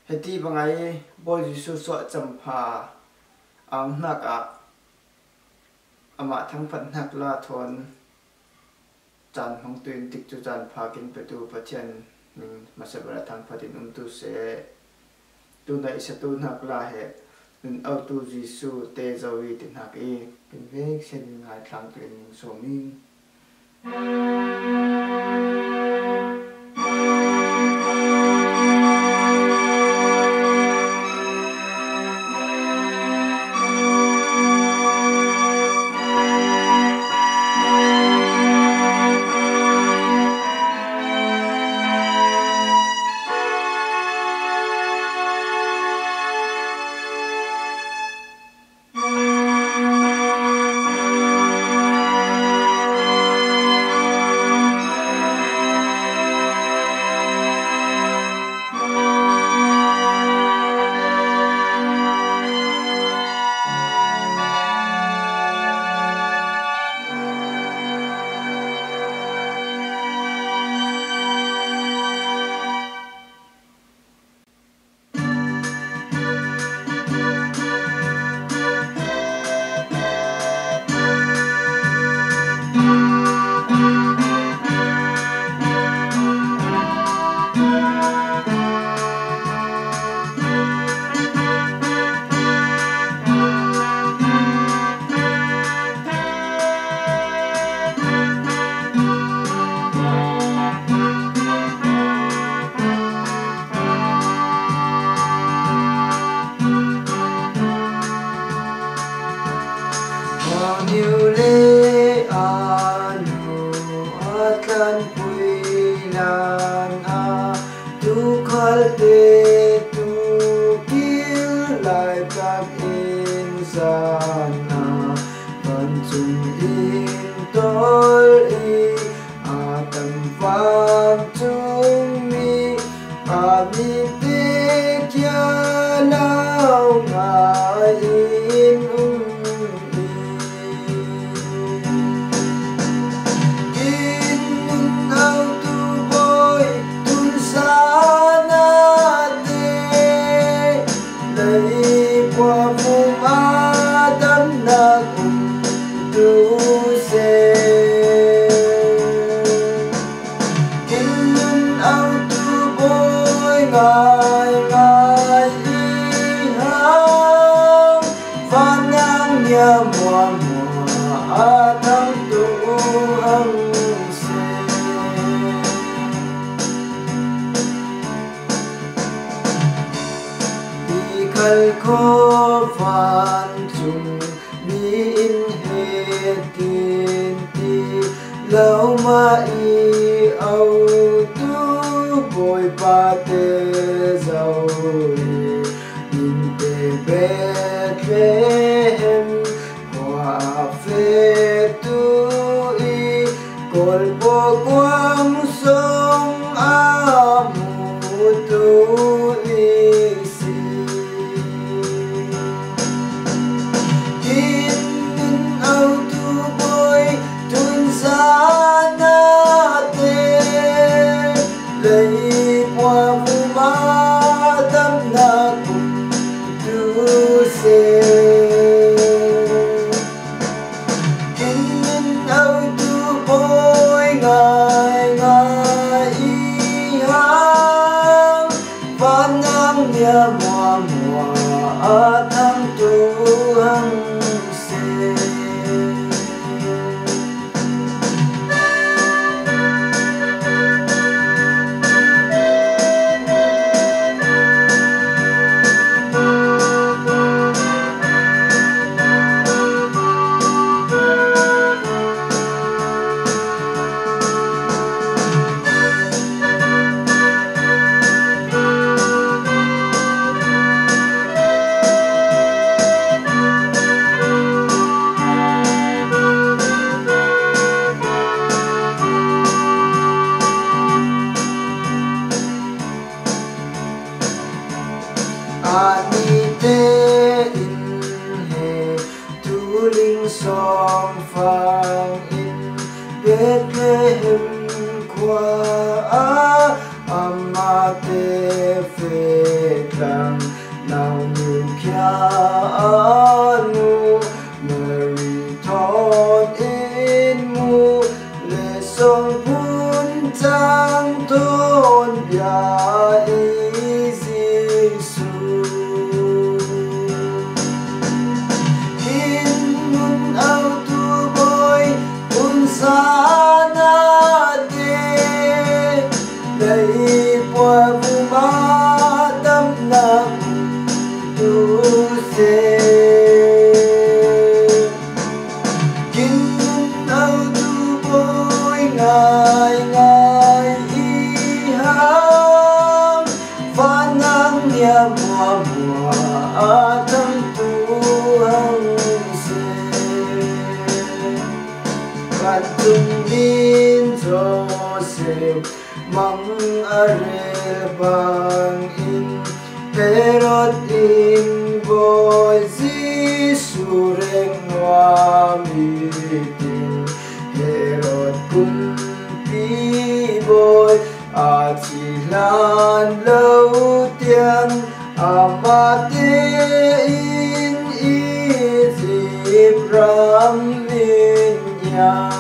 heti bangai bol jisu so champha ang nak a ama thang phat nak la thon chan hong tuin tik chu chan pha kin pe tu pathian ning masabara thang phatin tu se tu na isa tu nak la he nun au tu jisu te zawi tin hak e kin vek sen ngai thang tuin so mi Bethlehem qua amate fe Giêsu in mun au tu boy un sana de dai qua vu ma dam na tu se kin au tu boy ngai ngai i ham vanang ya mua mua atam tu hang se katung bin Joseph mang are bang in Herod in boy Giêsu reng wamitin Herod kum pi boy Atilan lâu tiền amate in Egypt ram in nhà